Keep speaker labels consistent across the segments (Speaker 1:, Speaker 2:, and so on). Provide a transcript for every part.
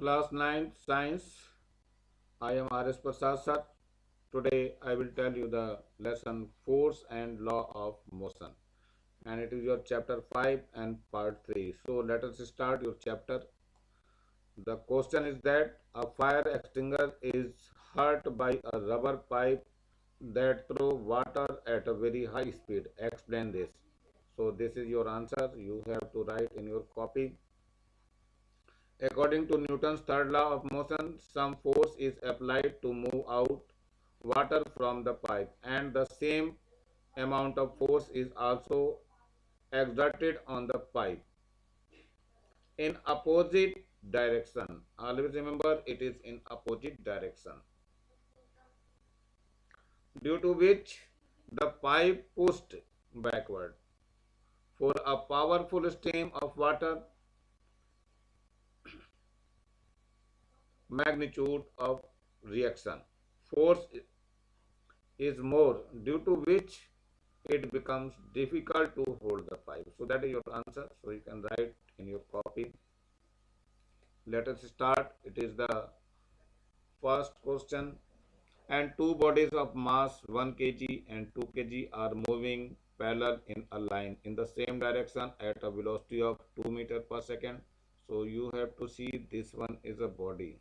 Speaker 1: Class 9 Science. I am R.S. Prasad sir. Today I will tell you the lesson Force and Law of Motion, and it is your chapter 5 and part 3. So let us start your chapter. The question is that a fire extinguisher is hurt by a rubber pipe that throw water at a very high speed. Explain this. So this is your answer. You have to write in your copy. According to Newton's third law of motion, some force is applied to move out water from the pipe, and the same amount of force is also exerted on the pipe in opposite direction. Always remember it is in opposite direction, due to which the pipe pushed backward. For a powerful stream of water, magnitude of reaction force is more, due to which it becomes difficult to hold the pipe. So that is your answer. So you can write in your copy. Let us start. It is the first question. And two bodies of mass 1 kg and 2 kg are moving parallel in a line in the same direction at a velocity of 2 meter per second. So you have to see this one is a body.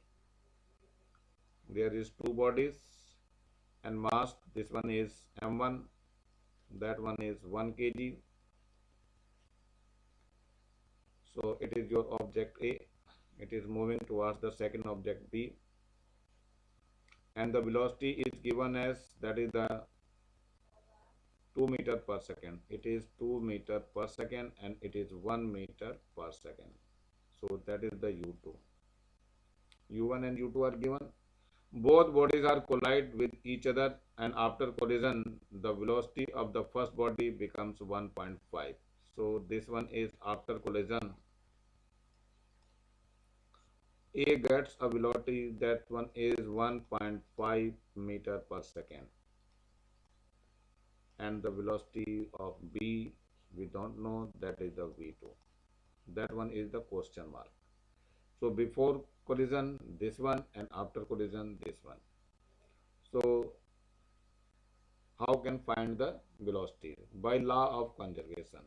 Speaker 1: There is two bodies and mass. This one is m1, that one is 1 kg. So it is your object A. It is moving towards the second object B, and the velocity is given as, that is the 2 meter per second. It is 2 meter per second and it is 1 meter per second. So that is the U2. U1 and U2 are given. Both bodies are collide with each other, and after collision the velocity of the first body becomes 1.5. So this one is after collision. A gets a velocity, that one is 1.5 meter per second, and the velocity of B we don't know, that is the V2. That one is the question mark. So before collision this one, and after collision this one. So how can find the velocity? By law of conservation.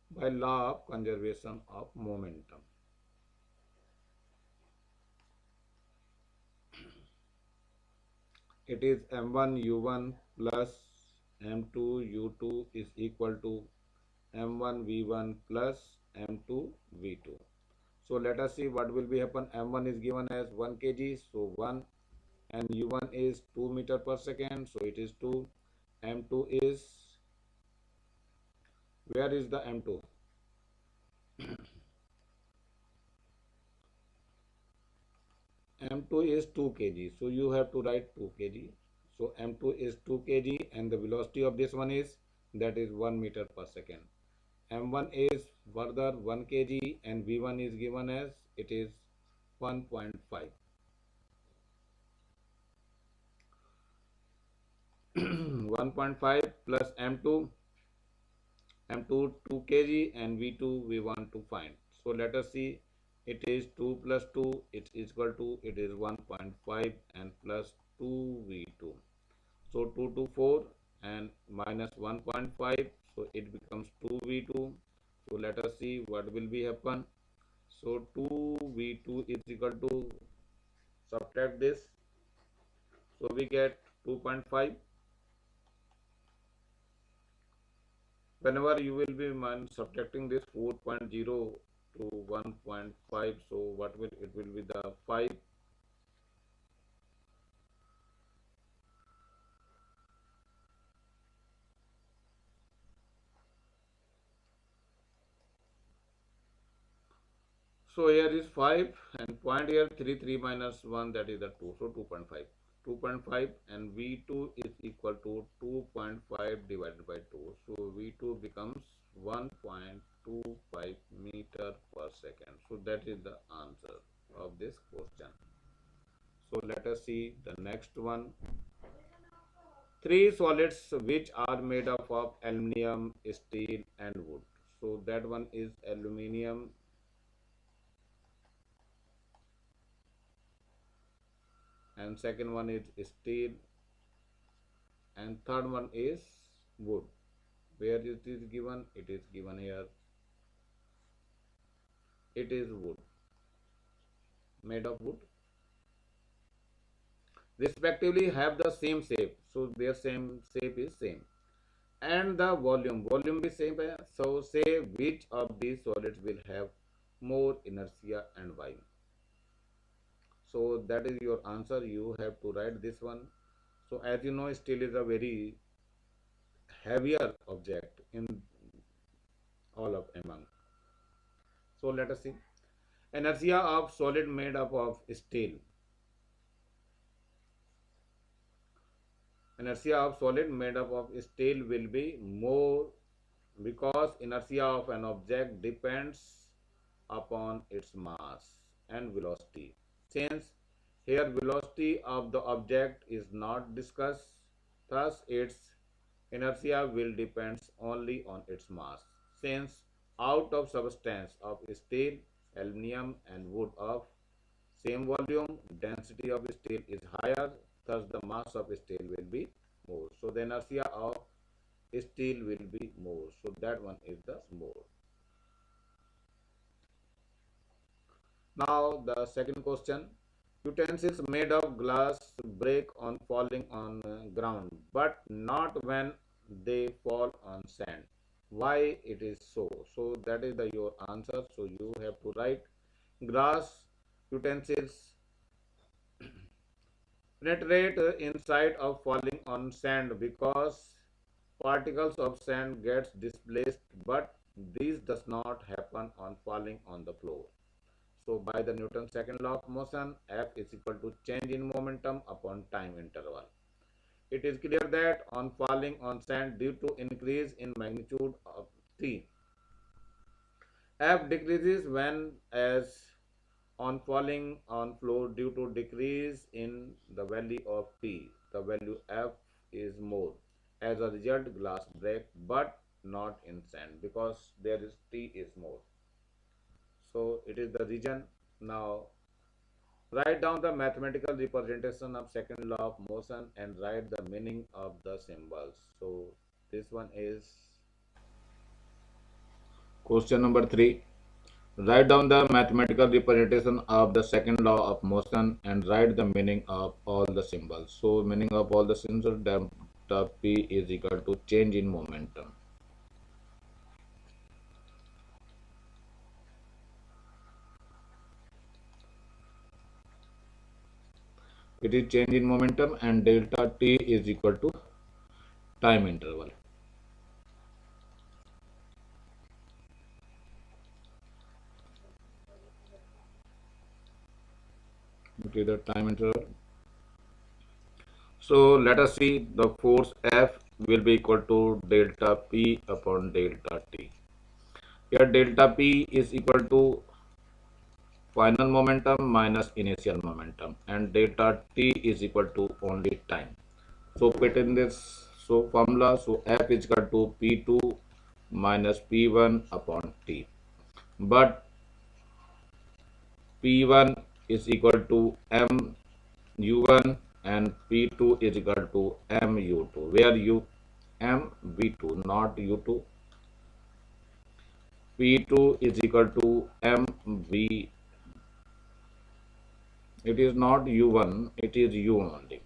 Speaker 1: By law of conservation of momentum. It is m1 u1 plus m2 u2 is equal to m1 v1 plus m2 v2. So let us see what will be happen. M1 is given as 1 kg, so 1, and U1 is 2 meter per second, so it is 2. M2 is, where is the M2? M2 is 2 kg, so you have to write 2 kg. So M2 is 2 kg, and the velocity of this one is, that is 1 meter per second. M1 is further 1 kg, and V1 is given as, it is 1.5. 1.5 plus M2, M2 2 kg, and V2 we want to find. So let us see, it is 2 plus 2, it is equal to, it is 1.5 and plus 2 V2. So 2 to 4 and minus 1.5, so it becomes 2 V2. So let us see what will be happen. So 2 V2 is equal to, subtract this, so we get 2.5. Whenever you will be subtracting this 4.0 to 1.5, so what will it will be, the 5. So here is 5, and point here 3 minus 1, that is the 2, so 2.5. 2.5 and V2 is equal to 2.5 divided by 2, so V2 becomes 1.25 meter per second. So that is the answer of this question. So let us see the next one. Three solids which are made up of aluminium, steel, and wood. So that one is aluminium, and second one is steel, and third one is wood. Where it is given? It is given here. It is wood, made of wood. Respectively have the same shape. So their same shape is same. And the volume is same. So say which of these solids will have more inertia and why. So that is your answer. You have to write this one. So as you know, steel is a very heavier object in all of among. So let us see. Inertia of solid made up of steel. Inertia of solid made up of steel will be more because inertia of an object depends upon its mass and velocity. Since here velocity of the object is not discussed, thus its inertia will depend only on its mass. Since out of substance of steel, aluminum and wood of same volume, density of steel is higher, thus the mass of steel will be more. So the inertia of steel will be more. So that one is the more. Now the second question. Utensils made of glass break on falling on ground, but not when they fall on sand. Why it is so? So that is your answer. So you have to write glass utensils penetrate inside of falling on sand because particles of sand gets displaced, but this does not happen on falling on the floor. So by the Newton's second law of motion, F is equal to change in momentum upon time interval. It is clear that on falling on sand due to increase in magnitude of T, F decreases when as on falling on floor due to decrease in the value of T. The value F is more. As a result, glass break, but not in sand because there is T is more. So it is the region. Now write down the mathematical representation of second law of motion and write the meaning of the symbols. So this one is question number 3. Write down the mathematical representation of the second law of motion and write the meaning of all the symbols. So meaning of all the symbols, delta P is equal to change in momentum. It is change in momentum and delta T is equal to time interval. It is the time interval. So let us see, the force F will be equal to delta P upon delta T. Here delta P is equal to final momentum minus initial momentum and delta T is equal to only time. So put in this formula, so F is equal to P2 minus P1 upon T. But P1 is equal to M U1 and P2 is equal to MU2, where MV2 not U2. P2 is equal to MV. It is not U1, it is U only.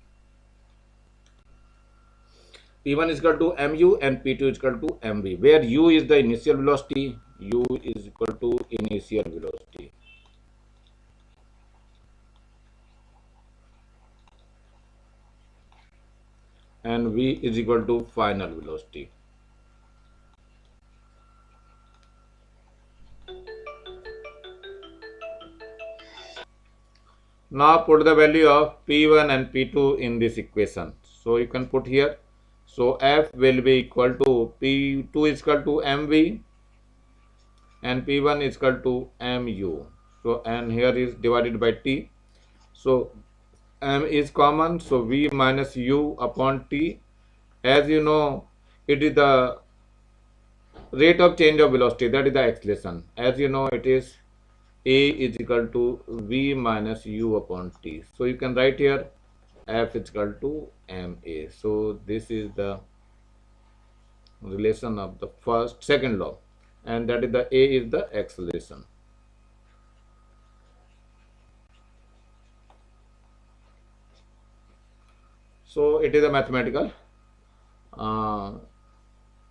Speaker 1: P1 is equal to MU and P2 is equal to MV, where U is the initial velocity, U is equal to initial velocity. And V is equal to final velocity. Now put the value of P1 and P2 in this equation. So you can put here. So F will be equal to P2 is equal to MV and P1 is equal to MU. So and here is divided by T. So M is common. So V minus U upon T. as you know, it is the rate of change of velocity, that is the acceleration. As you know, it is a is equal to v minus u upon t. So you can write here f is equal to ma. So this is the relation of the second law, and that is the a is the acceleration. So it is a mathematical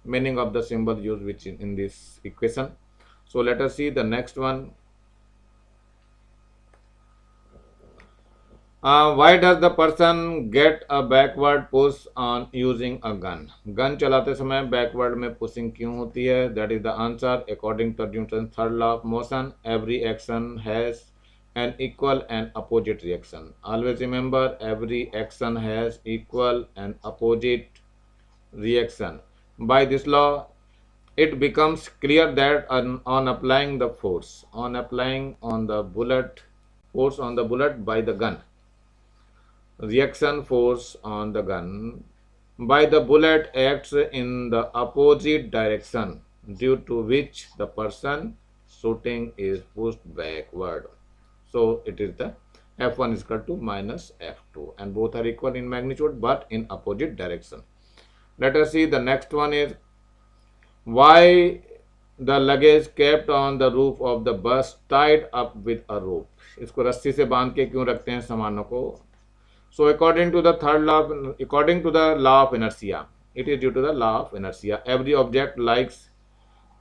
Speaker 1: meaning of the symbol used which in this equation. So let us see the next one. Why does the person get a backward push on using a gun? Gun चलाते समय backward में pushing क्यों होती है? That is the answer. According to Newton's third law of motion, every action has an equal and opposite reaction. Always remember, every action has equal and opposite reaction. By this law, it becomes clear that on applying the force, on applying on the bullet, force on the bullet by the gun, reaction force on the gun by the bullet acts in the opposite direction, due to which the person shooting is pushed backward. So it is the F1 is equal to minus F2, and both are equal in magnitude but in opposite direction. Let us see the next one is why the luggage kept on the roof of the bus tied up with a rope. इसको रस्सी से बांध के क्यों रखते हैं सामानों को? So according to the law of inertia, it is due to the law of inertia. Every object likes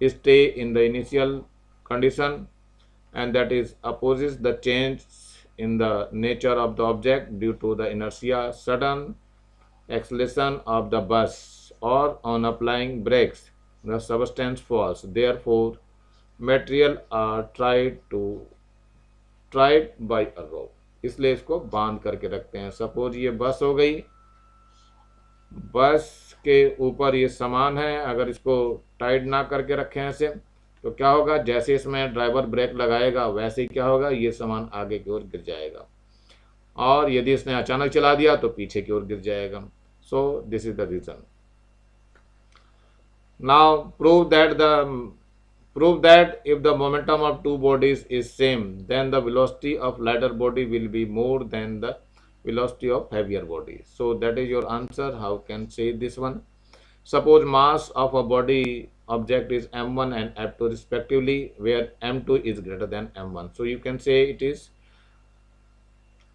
Speaker 1: stay in the initial condition, and that is opposes the change in the nature of the object due to the inertia. Sudden acceleration of the bus or on applying brakes, the substance falls. Therefore, material are tied by a rope. इसलिए इसको बांध करके रखते हैं. Suppose ये बस हो गई, बस के ऊपर ये सामान है, अगर इसको टाइट ना करके रखें ऐसे तो क्या होगा? जैसे इसमें ड्राइवर ब्रेक लगाएगा वैसे ही क्या होगा? ये सामान आगे की ओर गिर जाएगा, और यदि इसने अचानक चला दिया तो पीछे की ओर गिर जाएगा. So this is the reason. Now prove that if the momentum of two bodies is same, then the velocity of lighter body will be more than the velocity of heavier body. So that is your answer. How can say this one? Suppose mass of a body object is m1 and f2 respectively, where m2 is greater than m1. So you can say it is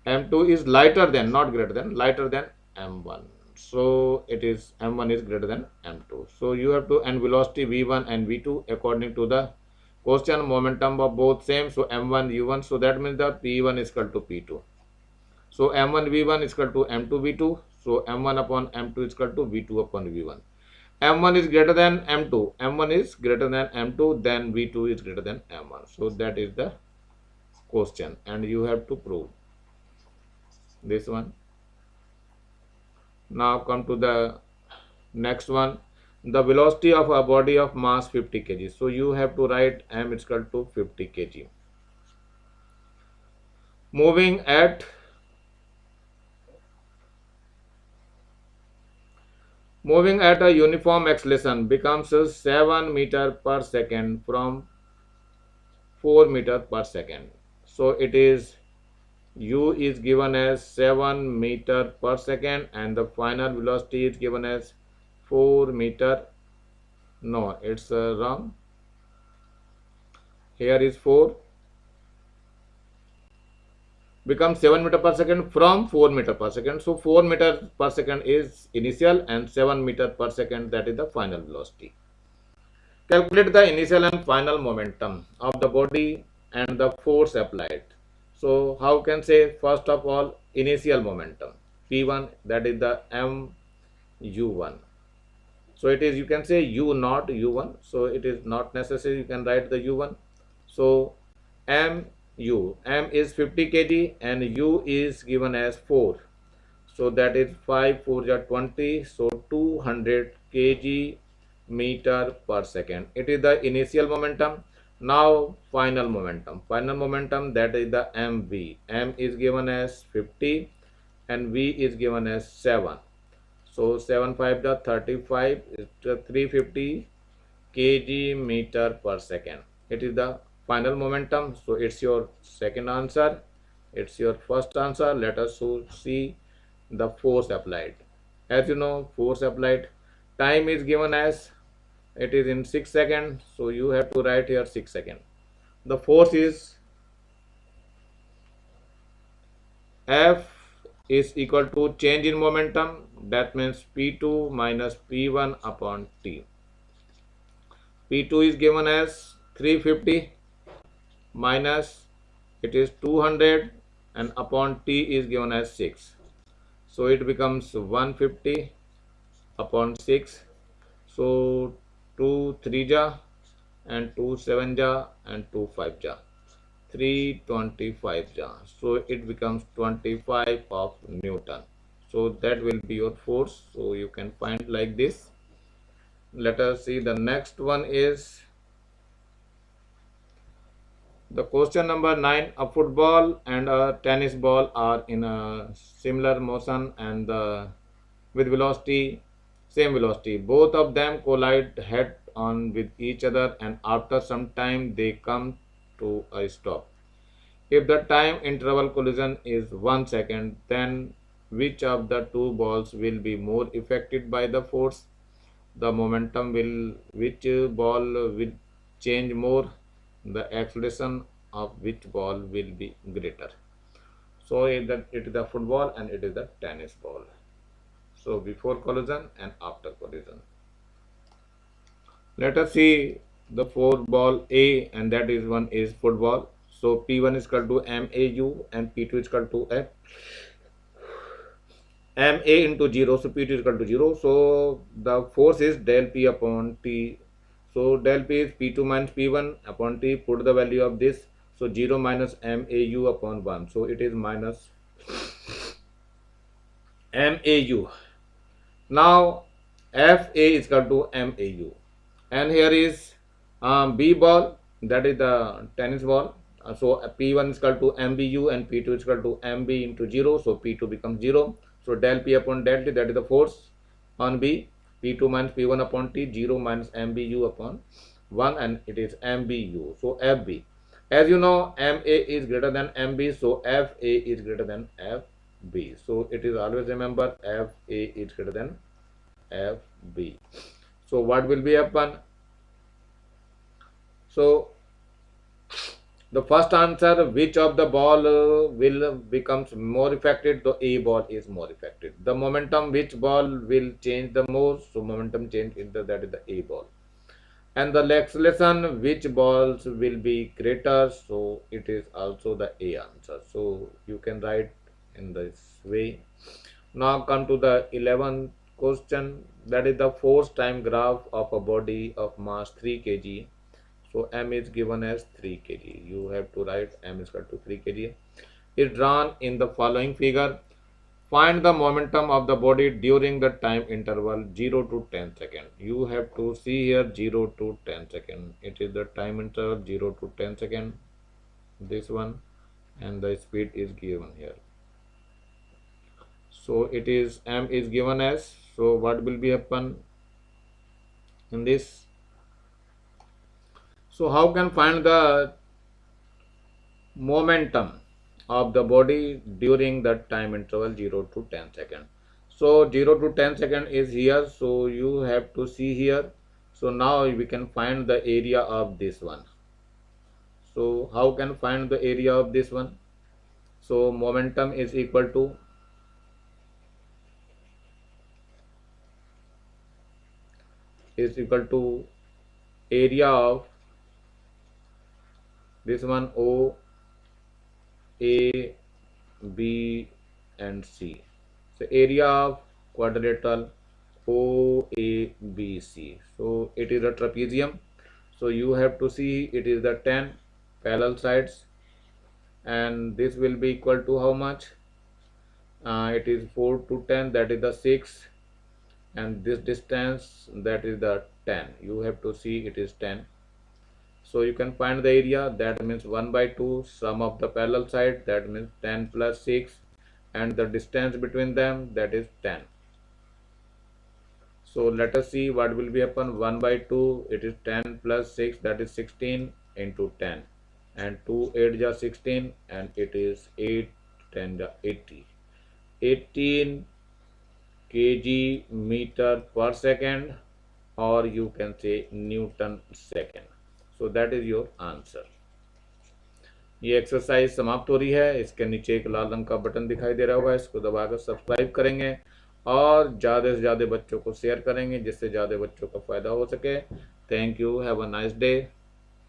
Speaker 1: m2 is lighter than, not greater than, lighter than m1. So it is m1 is greater than m2. So you have to, and velocity v1 and v2 according to the question, momentum of both same, so m1 u1, so that means that p1 is equal to p2. So m1 v1 is equal to m2 v2, so m1 upon m2 is equal to v2 upon v1. m1 is greater than m2, m1 is greater than m2, then v2 is greater than m1. So that is the question, and you have to prove this one. Now come to the next one. The velocity of a body of mass 50 kg. So you have to write m is equal to 50 kg. Moving at a uniform acceleration becomes 7 meter per second from 4 meter per second. So it is u is given as 7 meter per second and the final velocity is given as 4 meter. No, it's wrong. Here is 4 becomes 7 meter per second from 4 meter per second. So 4 meter per second is initial and 7 meter per second, that is the final velocity. Calculate the initial and final momentum of the body and the force applied. So how can say, first of all, initial momentum p1, that is the m u1. So it is, you can say u not u1, so it is not necessary, you can write the u1. So m is 50 kg and u is given as 4, so that is 5 4 ja 20, so 200 kg meter per second. It is the initial momentum. Now final momentum, that is the mv. M is given as 50 and v is given as 7. So 7 5 the 35 is 350 kg meter per second. It is the final momentum. So it's your second answer. It's your first answer. Let us see the force applied. As you know, force applied, time is given as it is in 6 seconds. So you have to write here 6 seconds. The force is F is equal to change in momentum. That means P2 minus P1 upon T. P2 is given as 350 minus it is 200 and upon T is given as 6. So it becomes 150 upon 6. So 2 3 ja and 2 7 ja and 2 5 ja. 325 ja. So it becomes 25 of Newton. So that will be your force. So you can find like this. Let us see the next one is the question number 9. A football and a tennis ball are in a similar motion and with velocity, same velocity. Both of them collide head on with each other and after some time they come to a stop. If the time interval collision is 1 second, then which of the two balls will be more affected by the force? The momentum will, which ball will change more? The acceleration of which ball will be greater? So it is the football and it is the tennis ball. So before collision and after collision. Let us see the four ball A, and that is one is football. So P1 is equal to MAU and P2 is equal to MA into 0. So P2 is equal to 0. So the force is del P upon T. So del P is P2 minus P1 upon T. Put the value of this. So 0 minus MAU upon 1. So it is minus MAU. Now FA is equal to MAU. And here is B ball, that is the tennis ball. So P1 is equal to MBU and P2 is equal to MB into 0. So P2 becomes 0. So del P upon del T, that is the force on B. P2 minus P1 upon T, 0 minus MBU upon 1 and it is MBU. So FB. As you know, MA is greater than MB. So FA is greater than FB. So it is always remember FA is greater than FB. So what will be happen? So the first answer, which of the ball will becomes more affected? The A ball is more affected. The momentum, which ball will change the most? So momentum change into that is the A ball. And the acceleration, which balls will be greater? So it is also the A answer. So you can write in this way. Now come to the 11th question, that is the force time graph of a body of mass 3 kg. So M is given as 3 kg. You have to write M is equal to 3 kg. Is drawn in the following figure. Find the momentum of the body during the time interval 0 to 10 seconds. You have to see here 0 to 10 seconds. It is the time interval 0 to 10 seconds. This one, and the speed is given here. So it is M is given as, so what will be happen in this? So how can find the momentum of the body during the time interval 0 to 10 seconds? So 0 to 10 seconds is here. So you have to see here. So now we can find the area of this one. So how can find the area of this one? So momentum is equal to area of this one O, A, B and C. So area of quadrilateral OABC. So it is a trapezium. So you have to see it is the 10 parallel sides and this will be equal to how much? It is 4 to 10, that is the 6, and this distance, that is the 10. You have to see it is 10. So you can find the area, that means 1 by 2 sum of the parallel side, that means 10 plus 6, and the distance between them, that is 10. So let us see what will be happen. 1 by 2, it is 10 plus 6, that is 16 into 10, and 2 8 ja 16, and it is 8 10 ja 80, 18 kg meter per second, or you can say Newton second. So that is your answer. ये exercise समाप्त हो रही है। इसके नीचे एक लाल रंग का बटन दिखाई दे रहा होगा, इसको दबाकर सब्सक्राइब करेंगे और ज़्यादा से ज़्यादा बच्चों को शेयर करेंगे जिससे ज़्यादा बच्चों का फ़ायदा हो सके। Thank you, have a nice day.